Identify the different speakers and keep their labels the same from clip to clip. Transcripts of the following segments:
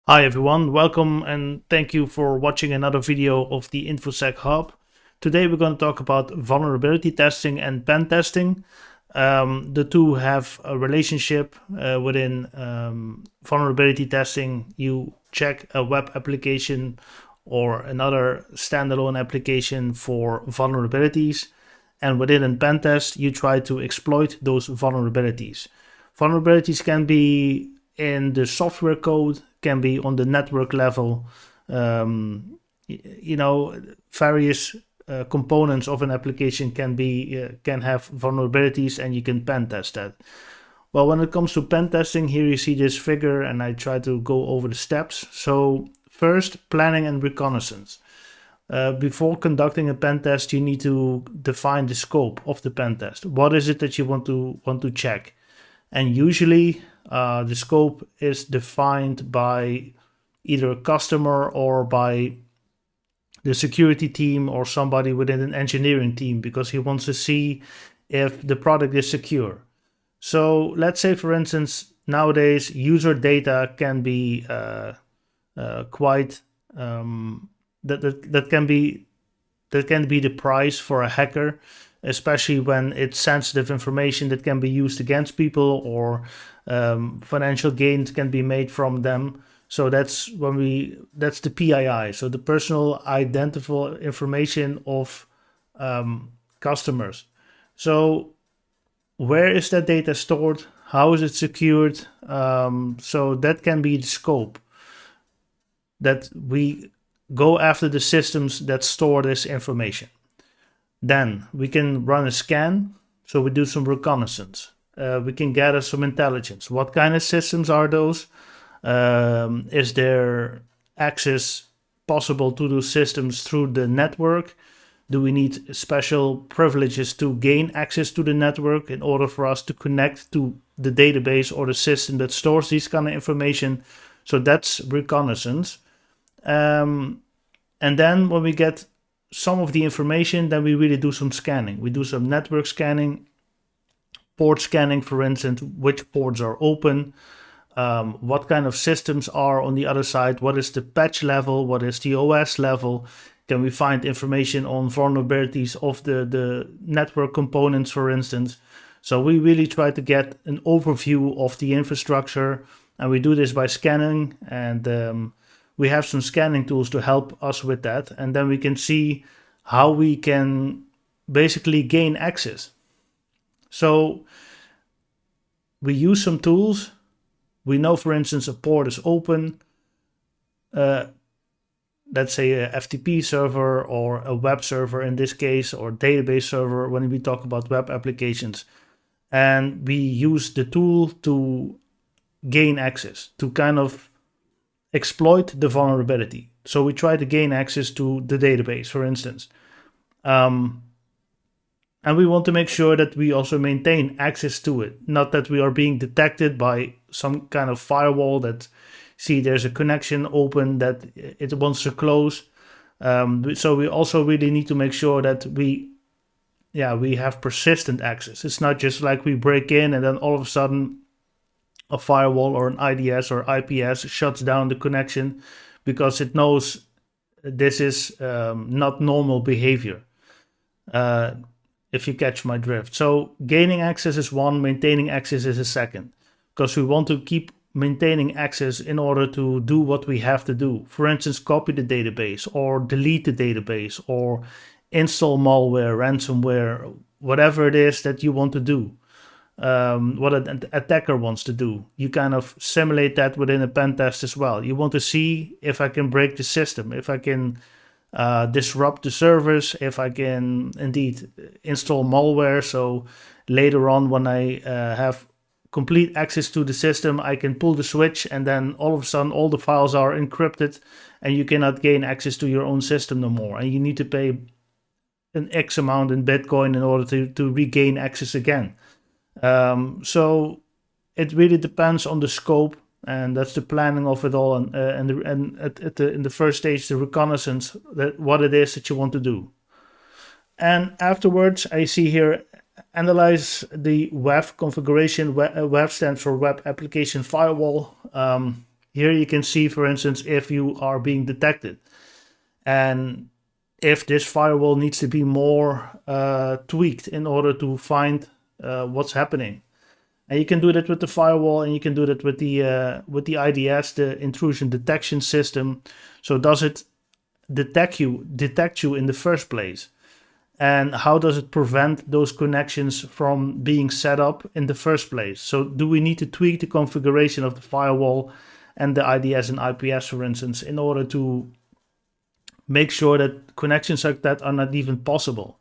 Speaker 1: Hi everyone, welcome and thank you for watching another video of the InfoSec Hub. Today we're going to talk about vulnerability testing and pen testing. The two have a relationship within vulnerability testing. You check a web application or another standalone application for vulnerabilities, and within a pen test you try to exploit those vulnerabilities. Vulnerabilities can be in the software code, can be on the network level. You know, various components of an application can have vulnerabilities, and you can pen test that. Well, when it comes to pen testing, here you see this figure, and I try to go over the steps. So first, planning and reconnaissance. Before conducting a pen test, you need to define the scope of the pen test. What is it that you want to check? And usually the scope is defined by either a customer or by the security team or somebody within an engineering team, because he wants to see if the product is secure. So let's say, for instance, nowadays user data can be quite that can be the price for a hacker, especially when it's sensitive information that can be used against people, or financial gains can be made from them. So that's the PII, so the personal identifiable information of customers. So where is that data stored? How is it secured? So that can be the scope, that we go after the systems that store this information. Then we can run a scan, so we do some reconnaissance. We can gather some intelligence. What kind of systems are those? Is there access possible to those systems through the network? Do we need special privileges to gain access to the network in order for us to connect to the database or the system that stores these kind of information? So that's reconnaissance. And then when we get some of the information, then we really do some scanning. We do some network scanning, port scanning, for instance, which ports are open, what kind of systems are on the other side, what is the patch level, what is the OS level, can we find information on vulnerabilities of the network components, for instance. So we really try to get an overview of the infrastructure, and we do this by scanning, and we have some scanning tools to help us with that. And then we can see how we can basically gain access. So we use some tools. We know, for instance, a port is open. Let's say a FTP server or a web server in this case, or database server when we talk about web applications. And we use the tool to gain access, to kind of exploit the vulnerability. So we try to gain access to the database, for instance. And we want to make sure that we also maintain access to it, not that we are being detected by some kind of firewall that see there's a connection open that it wants to close. So we also really need to make sure that we have persistent access. It's not just like we break in and then all of a sudden a firewall or an IDS or IPS shuts down the connection because it knows this is not normal behavior, if you catch my drift. So gaining access is one, maintaining access is a second, because we want to keep maintaining access in order to do what we have to do. For instance, copy the database or delete the database or install malware, ransomware, whatever it is that you want to do. What an attacker wants to do. You kind of simulate that within a pen test as well. You want to see if I can break the system, if I can disrupt the servers, if I can indeed install malware. So later on, when I have complete access to the system, I can pull the switch, and then all of a sudden all the files are encrypted and you cannot gain access to your own system no more. And you need to pay an X amount in Bitcoin in order to regain access again. So it really depends on the scope, and that's the planning of it all, and in the first stage, the reconnaissance, that what it is that you want to do. And afterwards, I see here, analyze the WAF configuration. WAF stands for Web Application Firewall. Here you can see, for instance, if you are being detected, and if this firewall needs to be more tweaked in order to find what's happening. And you can do that with the firewall, and you can do that with the IDS, the intrusion detection system. So does it detect you in the first place? And how does it prevent those connections from being set up in the first place? So do we need to tweak the configuration of the firewall and the IDS and IPS, for instance, in order to make sure that connections like that are not even possible?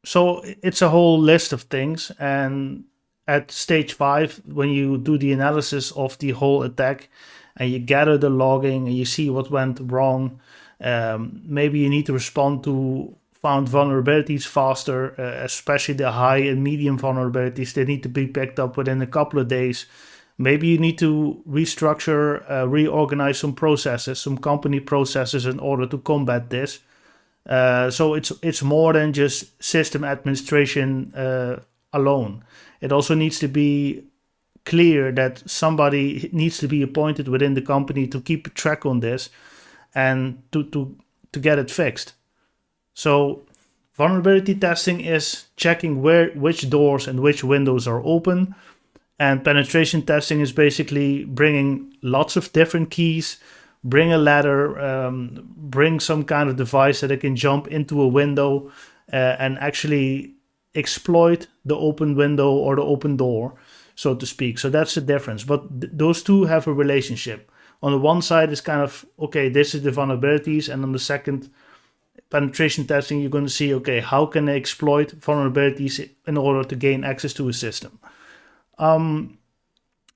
Speaker 1: So it's a whole list of things. And at stage 5, when you do the analysis of the whole attack and you gather the logging and you see what went wrong, maybe you need to respond to found vulnerabilities faster, especially the high and medium vulnerabilities. They need to be picked up within a couple of days. Maybe you need to restructure, reorganize some processes, some company processes in order to combat this. So it's more than just system administration alone. It also needs to be clear that somebody needs to be appointed within the company to keep track on this and to get it fixed. So vulnerability testing is checking which doors and which windows are open, and penetration testing is basically bringing lots of different keys, bring a ladder, bring some kind of device that it can jump into a window and actually exploit the open window or the open door, so to speak. So that's the difference. But those two have a relationship. On the one side, it's kind of, okay, this is the vulnerabilities. And on the second, penetration testing, you're going to see, okay, how can they exploit vulnerabilities in order to gain access to a system?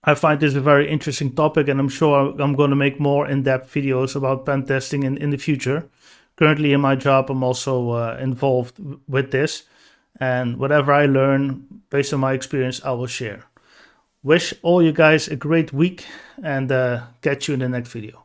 Speaker 1: I find this a very interesting topic, and I'm sure I'm going to make more in-depth videos about pen testing in the future. Currently in my job, I'm also involved with this, and whatever I learn based on my experience, I will share. Wish all you guys a great week, and catch you in the next video.